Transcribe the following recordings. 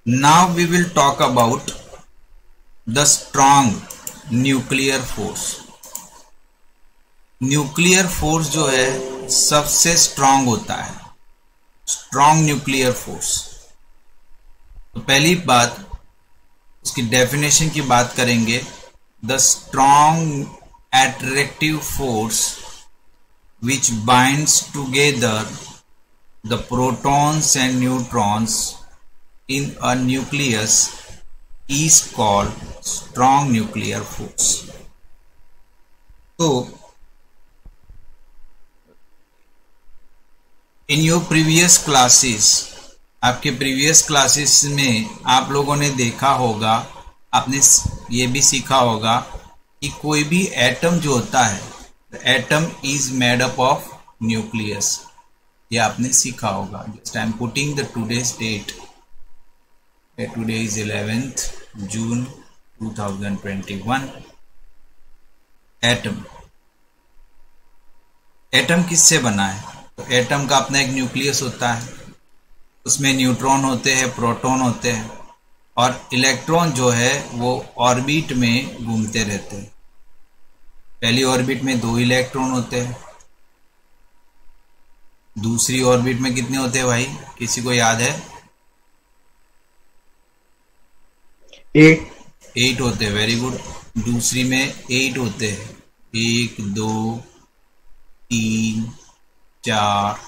Now we will talk about the strong nuclear force. Nuclear force जो है सबसे strong होता है, स्ट्रांग न्यूक्लियर फोर्स। तो पहली बात उसकी डेफिनेशन की बात करेंगे। The strong attractive force which binds together the protons and neutrons in a nucleus is called strong nuclear force. So in your previous classes, आपके प्रीवियस क्लासेस में आप लोगों ने देखा होगा, आपने ये भी सीखा होगा कि कोई भी एटम जो होता है, atom is made up of nucleus. ये आपने सीखा होगा। Just I am putting the today's date. Today is 11th June 2021। Atom किससे बना है? तो एटम का अपना एक न्यूक्लियस होता है, उसमें न्यूट्रॉन होते हैं, प्रोटॉन होते हैं, और इलेक्ट्रॉन जो है वो ऑर्बिट में घूमते रहते हैं। पहली ऑर्बिट में 2 इलेक्ट्रॉन होते हैं, दूसरी ऑर्बिट में कितने होते हैं भाई, किसी को याद है? 8 होते हैं। Very good. दूसरी में 8 होते हैं, 1 2 3 4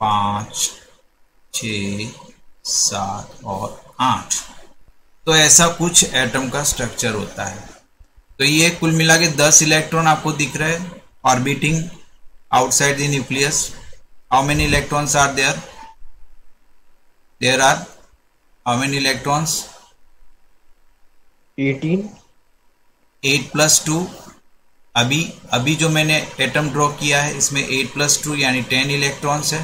5 6 7 और 8। तो ऐसा कुछ एटम का स्ट्रक्चर होता है। तो ये कुल मिला के 10 इलेक्ट्रॉन आपको दिख रहे हैं orbiting outside the nucleus. How many electrons are there? There are how many electrons? 18। 8 + 2। अभी जो मैंने एटम ड्रॉ किया है इसमें 8 + 2 यानी 10 इलेक्ट्रॉन्स है।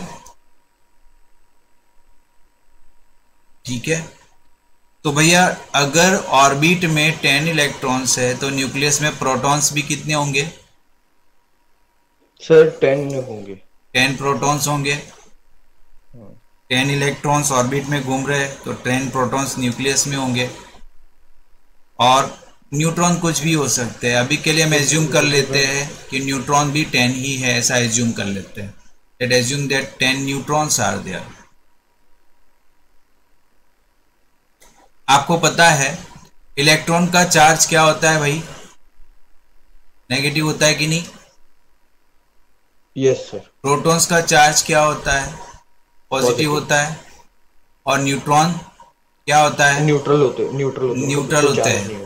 ठीक है। तो भैया अगर ऑर्बिट में 10 इलेक्ट्रॉन्स है तो न्यूक्लियस में प्रोटॉन्स भी कितने होंगे? सर 10 होंगे। 10 प्रोटॉन्स होंगे। 10 इलेक्ट्रॉन्स ऑर्बिट में घूम रहे हैं तो 10 प्रोटॉन्स न्यूक्लियस में होंगे। और न्यूट्रॉन कुछ भी हो सकते हैं। अभी के लिए हम एज्यूम कर लेते हैं कि न्यूट्रॉन भी 10 ही है, ऐसा एज्यूम कर लेते हैं। Let assume that 10 neutrons are there. आपको पता है इलेक्ट्रॉन का चार्ज क्या होता है भाई? नेगेटिव होता है कि नहीं? Yes sir. प्रोटॉन्स का चार्ज क्या होता है? पॉजिटिव होता है। और न्यूट्रॉन क्या होता है? न्यूट्रल होते हैं।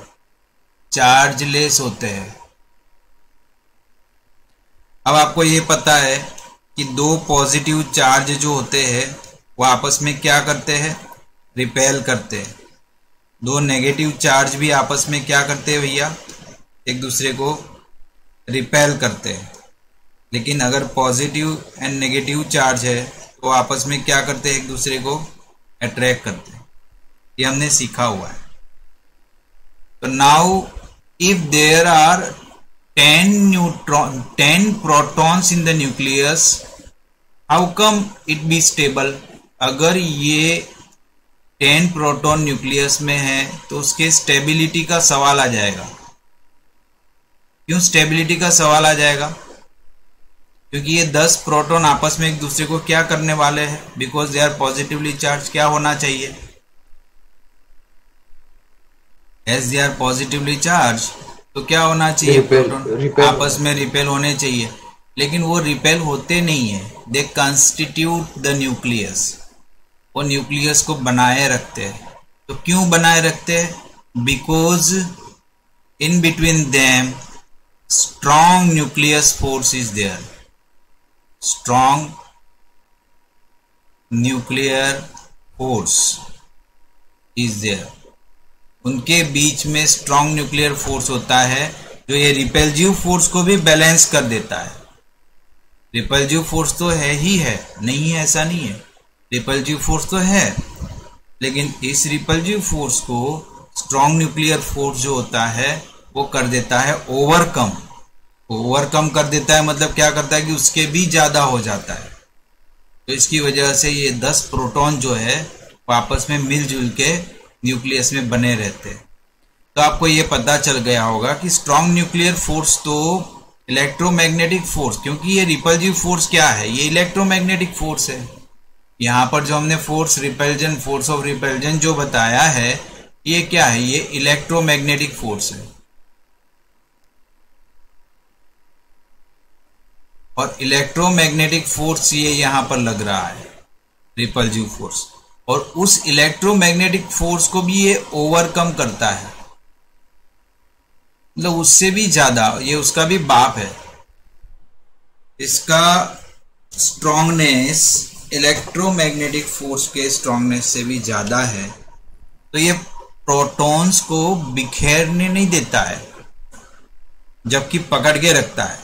चार्जलेस होते हैं। अब आपको ये पता है कि 2 पॉजिटिव चार्ज जो होते हैं वो आपस में क्या करते हैं? रिपेल करते हैं। 2 नेगेटिव चार्ज भी आपस में क्या करते हैं भैया? एक दूसरे को रिपेल करते हैं। लेकिन अगर पॉजिटिव एंड नेगेटिव चार्ज है तो आपस में क्या करते हैं? एक दूसरे को अट्रैक्ट करते हैं। ये हमने सीखा हुआ है। तो now if there are 10 protons in the nucleus, how come it be stable? अगर ये 10 प्रोटॉन न्यूक्लियस में है तो उसके स्टेबिलिटी का सवाल आ जाएगा। क्यों स्टेबिलिटी का सवाल आ जाएगा? क्योंकि ये 10 प्रोटॉन आपस में एक दूसरे को क्या करने वाले हैं? Because they are positively charge. क्या होना चाहिए? As they are positively charge तो क्या होना चाहिए? प्रोटॉन आपस में रिपेल होने चाहिए। लेकिन वो रिपेल होते नहीं है। They constitute the nucleus. वो न्यूक्लियस को बनाए रखते हैं। तो क्यों बनाए रखते हैं? Because in between them strong nucleus force is there. Strong nuclear force is there. उनके बीच में स्ट्रॉन्ग न्यूक्लियर फोर्स होता है जो ये रिपेल्सिव फोर्स को भी बैलेंस कर देता है। रिपेल्सिव फोर्स तो है ही है, नहीं है ऐसा नहीं है। रिपल्सिव फोर्स तो है, लेकिन इस रिपल्सिव फोर्स को स्ट्रॉन्ग न्यूक्लियर फोर्स जो होता है वो कर देता है ओवरकम। ओवरकम कर देता है मतलब क्या करता है कि उसके भी ज्यादा हो जाता है। तो इसकी वजह से ये 10 प्रोटॉन जो है वो आपस में मिलजुल के न्यूक्लियस में बने रहते हैं। तो आपको ये पता चल गया होगा कि स्ट्रॉन्ग न्यूक्लियर फोर्स तो इलेक्ट्रोमैग्नेटिक फोर्स, क्योंकि ये रिपल्सिव फोर्स क्या है, ये इलेक्ट्रोमैग्नेटिक फोर्स है। यहाँ पर जो हमने force repulsion, force of repulsion जो बताया है, ये क्या है, ये इलेक्ट्रोमैग्नेटिक फोर्स है। और इलेक्ट्रोमैग्नेटिक फोर्स ये यहां पर लग रहा है, रिपल्सिव फोर्स, और उस इलेक्ट्रोमैग्नेटिक फोर्स को भी ये ओवरकम करता है, मतलब उससे भी ज्यादा, ये उसका भी बाप है। इसका स्ट्रांगनेस इलेक्ट्रोमैग्नेटिक फोर्स के स्ट्रांगनेस से भी ज्यादा है। तो ये प्रोटॉन्स को बिखेरने नहीं देता है, जबकि पकड़ के रखता है।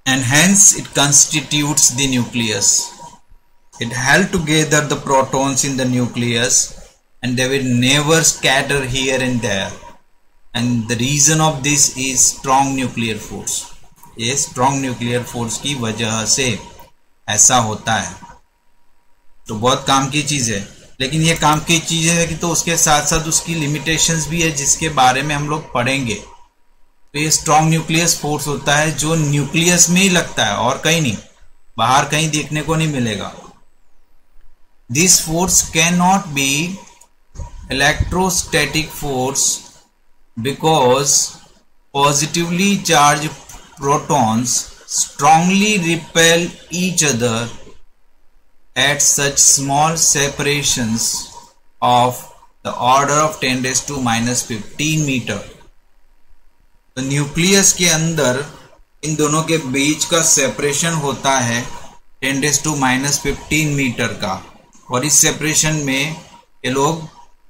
And hence it constitutes the nucleus. It held together the protons in the nucleus and they will never scatter here and there. And the reason of this is strong nuclear force. ये strong nuclear force की वजह से ऐसा होता है। तो बहुत काम की चीज है, लेकिन ये काम की चीज है कि तो उसके साथ साथ उसकी लिमिटेशंस भी है, जिसके बारे में हम लोग पढ़ेंगे। तो ये स्ट्रॉन्ग न्यूक्लियस फोर्स होता है जो न्यूक्लियस में ही लगता है और कहीं नहीं, बाहर कहीं देखने को नहीं मिलेगा। This force can not be electrostatic force because positively charge protons strongly repel each other at such small separations of the order of 10⁻⁻15 metre. तो न्यूक्लियस के अंदर इन दोनों के बीच का सेपरेशन होता है 10⁻15 मीटर का, और इस सेपरेशन में ये लोग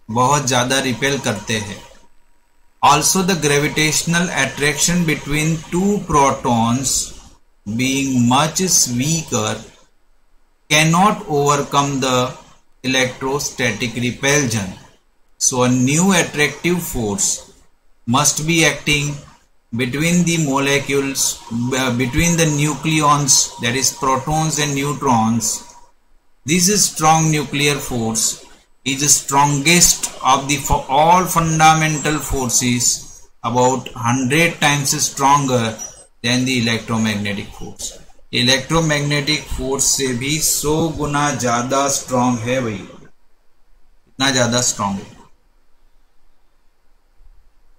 बहुत ज्यादा रिपेल करते हैं। Also the gravitational attraction between two protons being much weaker can not overcome the electrostatic repulsion. So a new attractive force must be acting between the molecules, between the nucleons, that is protons and neutrons. This is strong nuclear force is the strongest of the all fundamental forces, about 100 times stronger than the electromagnetic force. Electromagnetic force से भी 100 गुना ज्यादा strong है भाई, इतना ज्यादा strong है।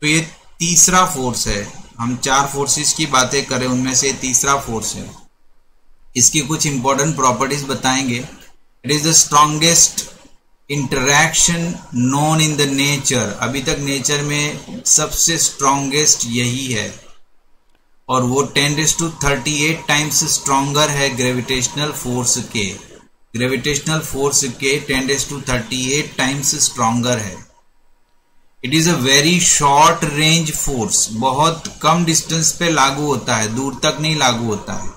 तो ये तीसरा फोर्स है। हम 4 फोर्सेस की बातें करें, उनमें से तीसरा फोर्स है। इसकी कुछ इंपॉर्टेंट प्रॉपर्टीज बताएंगे। It is the strongest interaction known in the nature. अभी तक नेचर में सबसे स्ट्रॉन्गेस्ट यही है, और वो 10⁻38 टाइम्स स्ट्रॉन्गर है ग्रेविटेशनल फोर्स के। ग्रेविटेशनल फोर्स के 10⁻38 टाइम्स स्ट्रॉन्गर है। It is a very short range force, बहुत कम डिस्टेंस पे लागू होता है, दूर तक नहीं लागू होता है।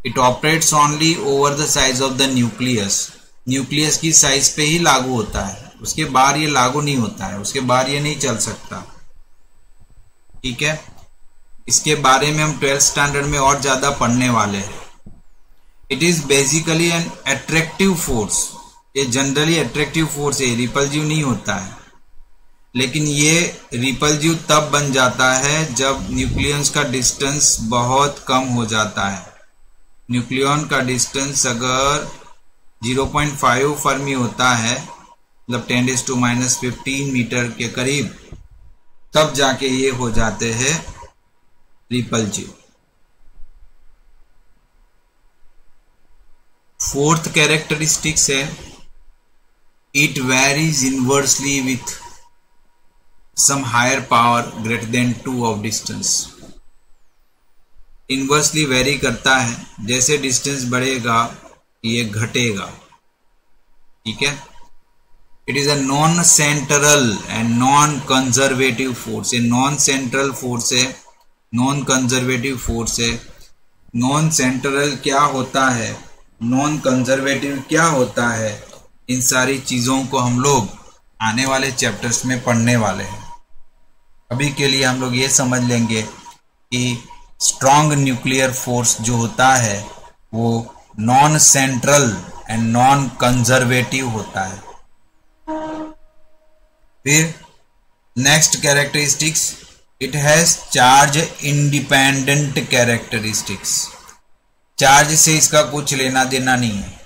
It operates only over the size of the nucleus. Nucleus की साइज पे ही लागू होता है, उसके बाहर ये लागू नहीं होता है, उसके बाहर ये नहीं चल सकता। ठीक है, इसके बारे में हम 12th स्टैंडर्ड में और ज्यादा पढ़ने वाले हैं। It is basically an attractive force. ये जनरली अट्रैक्टिव फोर्स है, रिपल्सिव नहीं होता है। लेकिन ये रिपल्सिव तब बन जाता है जब न्यूक्लियंस का डिस्टेंस बहुत कम हो जाता है। न्यूक्लियन का डिस्टेंस अगर 0.5 फर्मी होता है, मतलब 10⁻15 मीटर के करीब, तब जाके ये हो जाते हैं रिपल्सिव। फोर्थ कैरेक्टरिस्टिक्स है, it varies inversely with some higher power greater than 2 of distance। Inversely very करता है, जैसे डिस्टेंस बढ़ेगा ये घटेगा। ठीक है, it is a non central and non conservative force. ये नॉन सेंट्रल फोर्स है, नॉन कंजर्वेटिव फोर्स है। नॉन सेंट्रल क्या होता है, नॉन कंजर्वेटिव क्या होता है, इन सारी चीजों को हम लोग आने वाले चैप्टर्स में पढ़ने वाले हैं। अभी के लिए हम लोग ये समझ लेंगे कि स्ट्रॉन्ग न्यूक्लियर फोर्स जो होता है वो non central and non conservative होता है। फिर next characteristics, it has charge independent characteristics. Charge से इसका कुछ लेना देना नहीं है।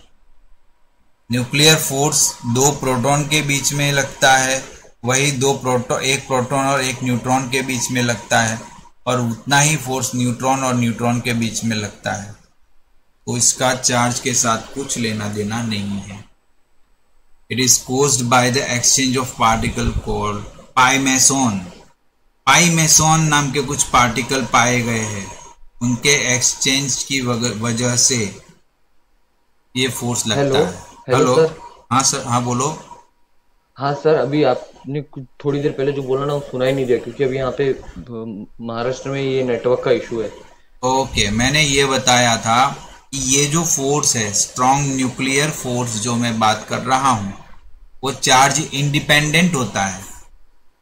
न्यूक्लियर फोर्स दो प्रोटॉन के बीच में लगता है, वही एक प्रोटॉन और एक न्यूट्रॉन के बीच में लगता है, और उतना ही फोर्स न्यूट्रॉन और न्यूट्रॉन के बीच में लगता है। तो इसका चार्ज के साथ कुछ लेना देना नहीं है। It is caused by the exchange of particle called pi meson. Pi meson नाम के कुछ पार्टिकल पाए गए हैं, उनके एक्सचेंज की वजह से ये फोर्स लगता है। Hello sir. हाँ सर, हाँ बोलो। हाँ सर, अभी आपने थोड़ी देर पहले जो बोला ना वो सुना ही नहीं दिया, क्योंकि अभी यहाँ पे महाराष्ट्र में ये नेटवर्क का इशू है। ओके, मैंने ये बताया था कि ये जो फोर्स है, स्ट्रॉन्ग न्यूक्लियर फोर्स जो मैं बात कर रहा हूं, वो चार्ज इंडिपेंडेंट होता है।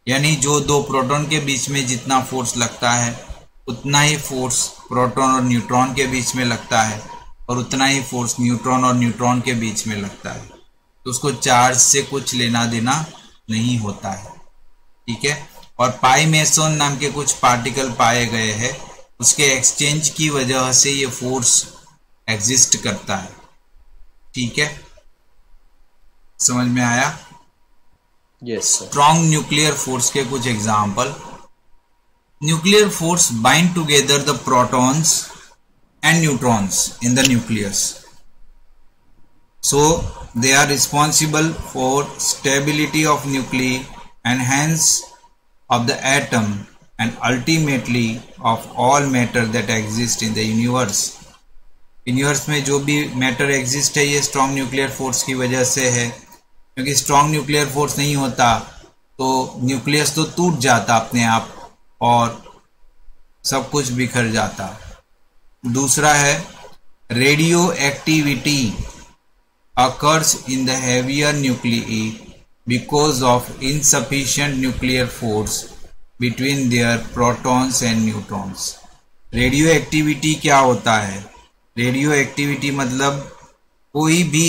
यानी जो दो प्रोटॉन के बीच में जितना फोर्स लगता है उतना ही फोर्स प्रोटॉन और न्यूट्रॉन के बीच में लगता है, और उतना ही फोर्स न्यूट्रॉन और न्यूट्रॉन के बीच में लगता है। तो उसको चार्ज से कुछ लेना देना नहीं होता है, ठीक है। और पाई मेसॉन नाम के कुछ पार्टिकल पाए गए हैं, उसके एक्सचेंज की वजह से ये फोर्स एग्जिस्ट करता है, ठीक है। समझ में आया? Yes sir. Strong nuclear force के कुछ example, nuclear force bind together the protons and neutrons in the nucleus, so they are responsible for stability of nuclei and hence of the atom and ultimately of all matter that exist in the universe. Universe में जो भी matter exist है ये strong nuclear force की वजह से है, क्योंकि स्ट्रॉन्ग न्यूक्लियर फोर्स नहीं होता तो न्यूक्लियस तो टूट जाता अपने आप और सब कुछ बिखर जाता। दूसरा है radioactivity occurs in the heavier nuclei because of insufficient nuclear force between their protons and neutrons. Radioactivity क्या होता है? रेडियो एक्टिविटी मतलब कोई भी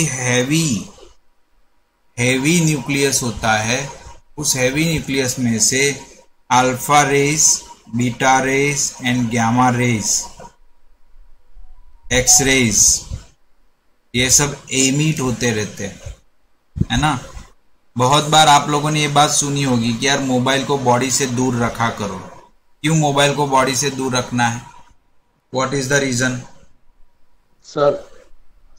हैवी न्यूक्लियस होता है, उस हैवी न्यूक्लियस में से alpha rays, beta rays and gamma rays, X rays, ये सब एमिट होते रहते हैं, है ना। बहुत बार आप लोगों ने ये बात सुनी होगी कि यार मोबाइल को बॉडी से दूर रखा करो। क्यों मोबाइल को बॉडी से दूर रखना है? What is the reason? Sir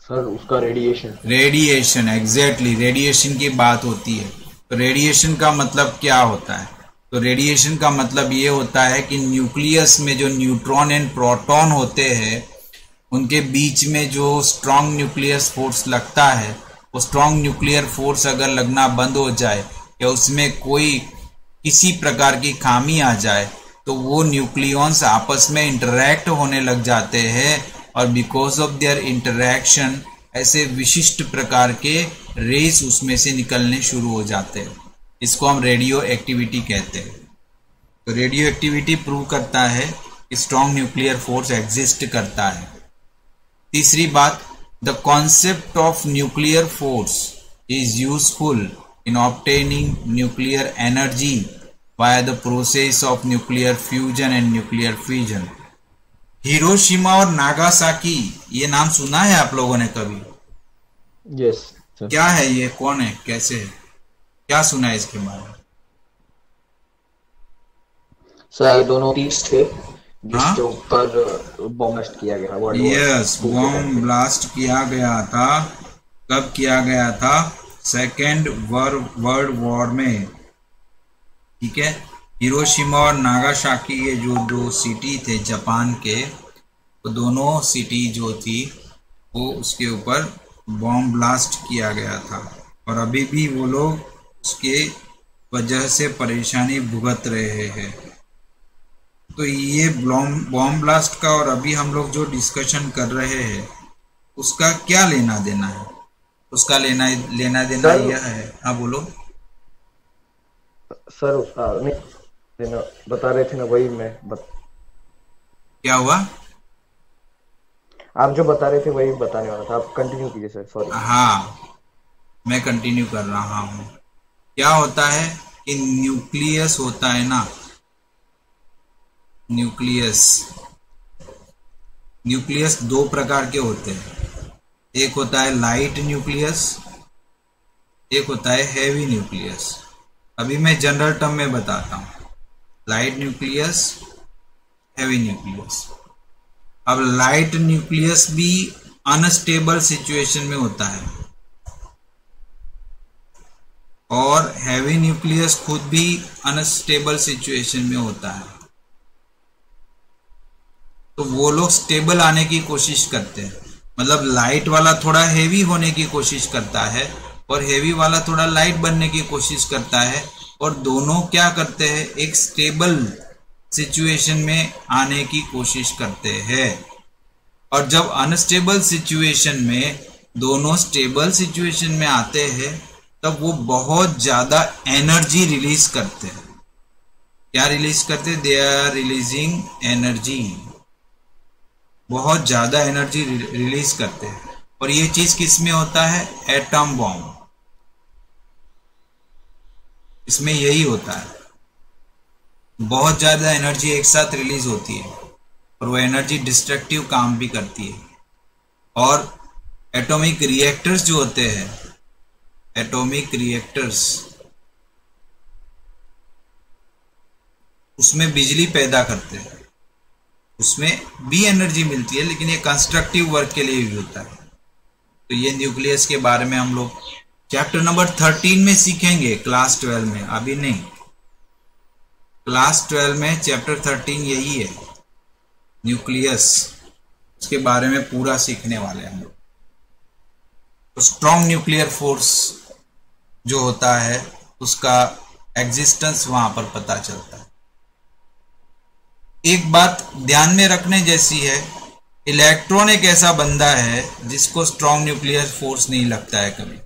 उसका रेडिएशन, एग्जैक्टली, रेडिएशन की बात होती है। तो रेडिएशन का मतलब क्या होता है? तो रेडिएशन का मतलब ये होता है कि न्यूक्लियस में जो न्यूट्रॉन एंड प्रोटॉन होते हैं उनके बीच में जो स्ट्रॉन्ग न्यूक्लियर फोर्स लगता है, वो स्ट्रॉन्ग न्यूक्लियर फोर्स अगर लगना बंद हो जाए या उसमें कोई किसी प्रकार की खामी आ जाए तो वो न्यूक्लियॉन्स आपस में इंटरैक्ट होने लग जाते हैं, और बिकॉज ऑफ देयर इंटरैक्शन ऐसे विशिष्ट प्रकार के रेस उसमें से निकलने शुरू हो जाते हैं। इसको हम रेडियो एक्टिविटी कहते हैं। तो रेडियो एक्टिविटी प्रूव करता है कि स्ट्रॉन्ग न्यूक्लियर फोर्स एग्जिस्ट करता है। तीसरी बात, the concept of nuclear force is useful in obtaining nuclear energy by the process of nuclear fusion and nuclear fusion. Hiroshima और नागासाकी, ये नाम सुना है आप लोगों ने कभी? यस। क्या है ये, कौन है, कैसे है, क्या सुना है इसके बारे में? सर दोनों तीस थे जिसके ऊपर बॉम्ब ब्लास्ट किया गया था। यस, बॉम्ब ब्लास्ट किया गया था। कब किया गया था? सेकेंड वर्ल्ड वॉर में, ठीक है। हिरोशिमा और नागासाकी ये जो दो सिटी थे जापान के, वो दोनों सिटी जो थी वो उसके ऊपर बॉम्ब ब्लास्ट किया गया था, और अभी भी वो लोग उसके वजह से परेशानी भुगत रहे हैं। तो ये बॉम्ब ब्लास्ट का और अभी हम लोग जो डिस्कशन कर रहे हैं उसका क्या लेना देना है? उसका लेना देना यह है। हाँ बोलो सर। उसका बता रहे थे ना, वही मैं क्या हुआ? आप जो बता रहे थे वही बताने वाला था, आप कंटिन्यू कीजिए सर, सॉरी। हाँ, मैं कंटिन्यू कर रहा हूं। क्या होता है कि न्यूक्लियस होता है ना, न्यूक्लियस दो प्रकार के होते हैं। एक होता है लाइट न्यूक्लियस, एक होता है हैवी न्यूक्लियस। अभी मैं जनरल टर्म में बताता हूं, लाइट न्यूक्लियस, हैवी न्यूक्लियस। अब लाइट न्यूक्लियस भी अनस्टेबल सिचुएशन में होता है और हैवी न्यूक्लियस खुद भी अनस्टेबल सिचुएशन में होता है। तो वो लोग स्टेबल आने की कोशिश करते हैं, मतलब लाइट वाला थोड़ा हैवी होने की कोशिश करता है और हैवी वाला थोड़ा लाइट बनने की कोशिश करता है, और दोनों क्या करते हैं, एक स्टेबल सिचुएशन में आने की कोशिश करते हैं। और जब अनस्टेबल सिचुएशन में दोनों स्टेबल सिचुएशन में आते हैं, तब वो बहुत ज्यादा एनर्जी रिलीज करते हैं। क्या रिलीज करते हैं? दे आर रिलीजिंग एनर्जी, बहुत ज्यादा एनर्जी रिलीज करते हैं। और ये चीज किस में होता है? एटम बॉम्ब, इसमें यही होता है। बहुत ज्यादा एनर्जी एक साथ रिलीज होती है और वो एनर्जी डिस्ट्रक्टिव काम भी करती है। और एटॉमिक रिएक्टर्स जो होते हैं, एटॉमिक रिएक्टर्स, उसमें बिजली पैदा करते हैं, उसमें भी एनर्जी मिलती है, लेकिन ये कंस्ट्रक्टिव वर्क के लिए भी होता है। तो ये न्यूक्लियस के बारे में हम लोग चैप्टर नंबर 13 में सीखेंगे, क्लास 12 में, अभी नहीं। क्लास 12 में चैप्टर 13 यही है, न्यूक्लियस, उसके बारे में पूरा सीखने वाले हैं हम लोग। तो स्ट्रॉन्ग न्यूक्लियर फोर्स जो होता है, उसका एग्जिस्टेंस वहां पर पता चलता है। एक बात ध्यान में रखने जैसी है, इलेक्ट्रॉन एक ऐसा बंदा है जिसको स्ट्रॉन्ग न्यूक्लियर फोर्स नहीं लगता है कभी।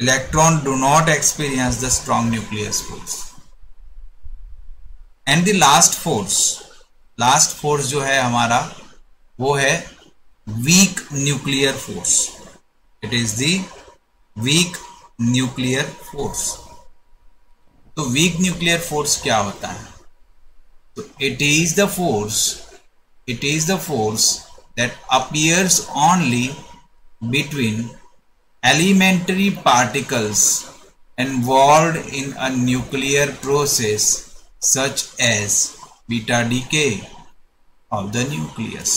Electron do not experience the strong nuclear force. And the last force जो है हमारा, वो है week nuclear force. It is the week nuclear force. तो वीक न्यूक्लियर फोर्स क्या होता है? तो it is the force that appears only between elementary particles involved in a nuclear process such as beta decay of the nucleus.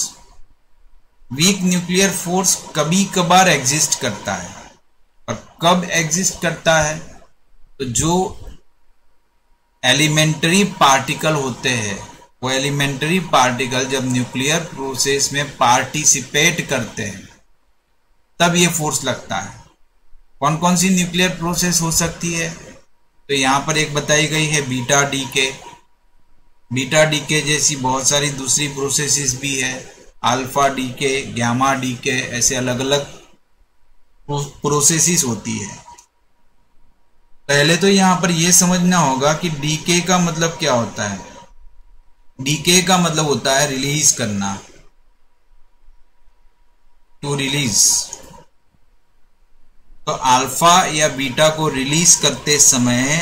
Week nuclear force कभी कभार exist करता है, और कब एग्जिस्ट करता है? तो जो एलिमेंट्री पार्टिकल होते हैं, वो एलिमेंट्री पार्टिकल जब न्यूक्लियर प्रोसेस में पार्टिसिपेट करते हैं, तब ये फोर्स लगता है। कौन कौन सी न्यूक्लियर प्रोसेस हो सकती है? तो यहां पर एक बताई गई है बीटा डीके। बीटा डीके जैसी बहुत सारी दूसरी प्रोसेसेस भी है, अल्फा डीके, गामा डीके, ऐसे अलग अलग प्रोसेसेस होती है। पहले तो यहां पर यह समझना होगा कि डीके का मतलब क्या होता है। डीके का मतलब होता है रिलीज करना, टू रिलीज। तो अल्फा या बीटा को रिलीज करते समय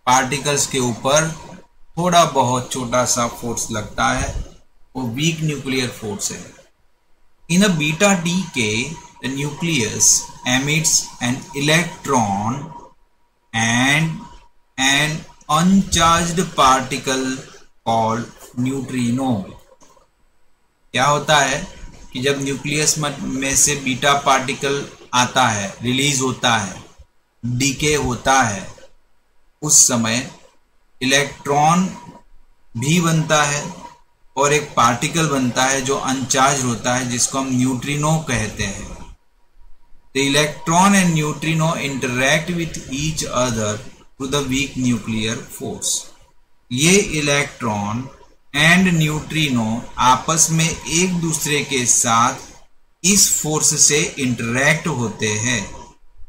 पार्टिकल्स के ऊपर थोड़ा बहुत छोटा सा फोर्स लगता है, वो वीक न्यूक्लियर फोर्स है। In a beta decay the nucleus emits an electron and an uncharged particle called neutrino. क्या होता है कि जब न्यूक्लियस में से बीटा पार्टिकल आता है, रिलीज होता है, डीके होता है, उस समय इलेक्ट्रॉन भी बनता है और एक पार्टिकल बनता है जो अनचार्ज होता है, जिसको हम न्यूट्रिनो कहते हैं। The electron and neutrino interact with each other through the week nuclear force. ये इलेक्ट्रॉन एंड न्यूट्रिनो आपस में एक दूसरे के साथ इस फोर्स से इंटरैक्ट होते हैं,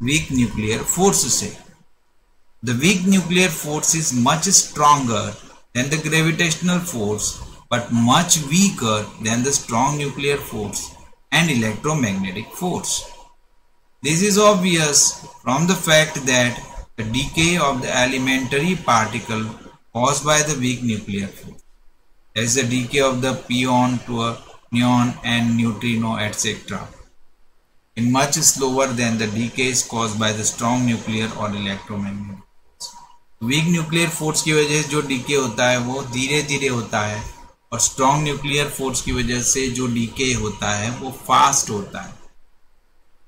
वीक न्यूक्लियर फोर्स से। The week nuclear force is much stronger than the gravitational force but much weaker than the strong nuclear force and electromagnetic force. This is obvious from the fact that the decay of the elementary particle caused by the weak nuclear force, as the decay of the pion to a neon and neutrino etc., is much slower than the decays caused by the strong nuclear or electromagnetic force. Week nuclear force की वजह से जो DK होता है वो धीरे धीरे होता है, और स्ट्रॉन्ग न्यूक्लियर फोर्स की वजह से जो डीके होता है वो फास्ट होता है।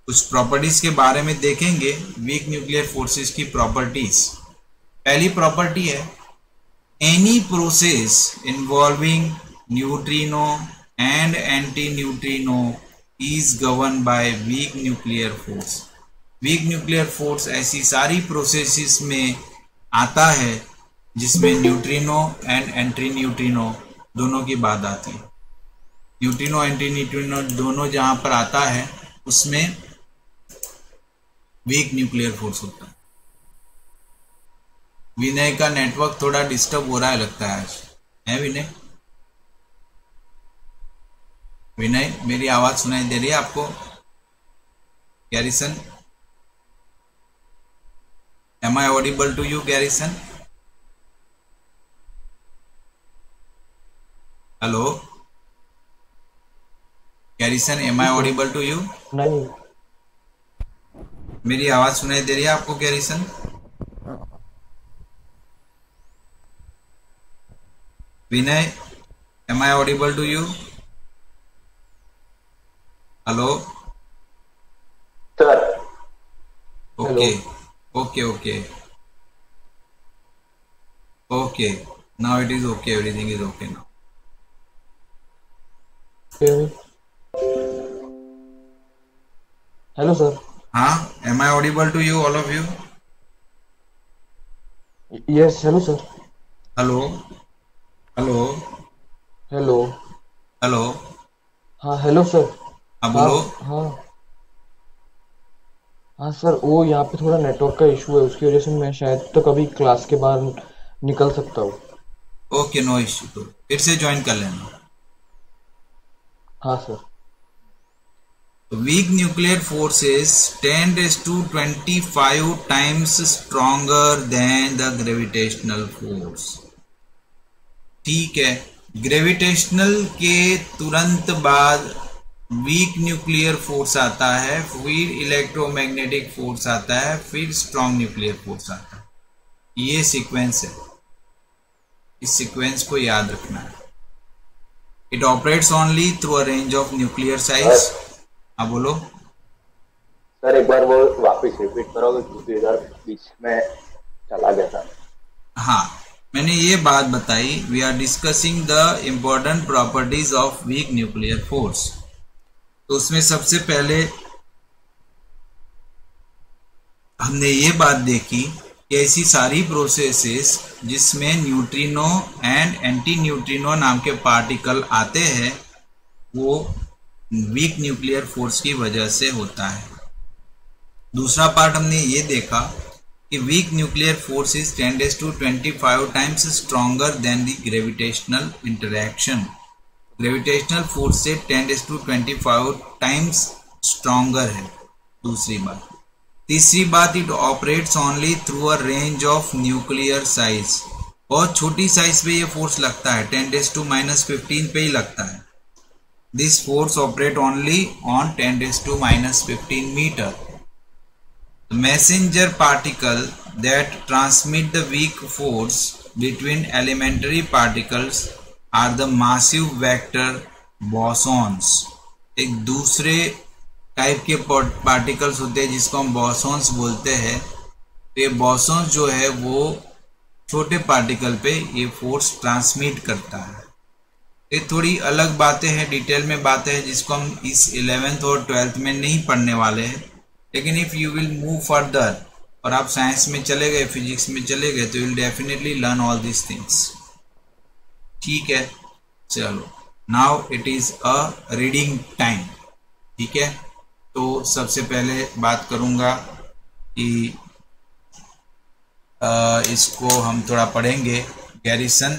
कुछ प्रॉपर्टीज के बारे में देखेंगे वीक न्यूक्लियर फोर्सेस की प्रॉपर्टीज। पहली प्रॉपर्टी है any process involving neutrino and anti neutrino is govern by week nuclear force. Week nuclear force ऐसी सारी प्रोसेसेस में आता है जिसमें न्यूट्रिनो एंड एंटी न्यूट्रिनो दोनों की बात आती है। न्यूट्रिनो एंटी न्यूट्रिनो दोनों जहां पर आता है उसमें वीक न्यूक्लियर फोर्स होता है। विनय का नेटवर्क थोड़ा डिस्टर्ब हो रहा है लगता है आज, है विनय? विनय मेरी आवाज सुनाई दे रही है आपको? Garrison, am I audible to you Garrison? Hello Garrison, am I audible to you? नहीं। मेरी आवाज सुनाई दे रही है आपको Garrison? Vinay, am I audible to you? Hello sir. Okay okay okay okay, now it is okay, everything is okay now. Hello sir. हाँ, am I audible to you all of you? Yes, hello sir. Hello hello hello hello, हाँ hello sir. हाँ बोलो। हाँ हाँ sir, वो यहाँ पे थोड़ा नेटवर्क का इशू है, उसकी वजह से मैं शायद तक अभी क्लास के बाहर निकल सकता हूँ। ओके, नो इश्यू, तो फिर से ज्वाइन कर लेना। हाँ sir. Weak nuclear forces 10⁻25 times stronger than the gravitational force। ठीक है, ग्रेविटेशनल के तुरंत बाद वीक न्यूक्लियर फोर्स आता है, फिर इलेक्ट्रोमैग्नेटिक फोर्स आता है, फिर स्ट्रॉन्ग न्यूक्लियर फोर्स आता है। ये सीक्वेंस है, इस सीक्वेंस को याद रखना है। It operates only through a range of nuclear size. हाँ बोलो सर, एक बार वो वापस रिपीट करोगे क्योंकि इधर बीच में चला गया था। हाँ, मैंने ये बात बताई, we are discussing the important properties of weak nuclear force. तो उसमें सबसे पहले हमने ये बात देखी कि ऐसी सारी प्रोसेसेस जिसमें न्यूट्रिनो एंड एंटी न्यूट्रिनो नाम के पार्टिकल आते हैं वो वीक न्यूक्लियर फोर्स की वजह से होता है। दूसरा पार्ट हमने ये देखा कि week nuclear force is 10⁻25 times stronger than the gravitational interaction. Gravitational force से 10⁻25 टाइम्स स्ट्रॉन्गर है, दूसरी बात। तीसरी बात, it operates only through a range of nuclear size. बहुत छोटी साइज पे ये फोर्स लगता है, 10⁻⁻15 पे ही लगता है। This force operate only on 10⁻⁻15 meter. The messenger particle that transmit the weak force between elementary particles are the massive vector bosons. एक दूसरे टाइप के पार्टिकल्स होते हैं जिसको हम बॉसॉन्स बोलते हैं। तो ये बॉसॉन्स जो है वो छोटे पार्टिकल पे ये फोर्स ट्रांसमिट करता है। ये थोड़ी अलग बातें हैं, डिटेल में बातें हैं जिसको हम इस 11th और 12th में नहीं पढ़ने वाले हैं। लेकिन if you will move further और आप साइंस में चले गए, फिजिक्स में चले गए, तो you will definitely learn all this things. ठीक है, चलो now it is a reading time. ठीक है, तो सबसे पहले बात करूंगा कि इसको हम थोड़ा पढ़ेंगे। गैरिसन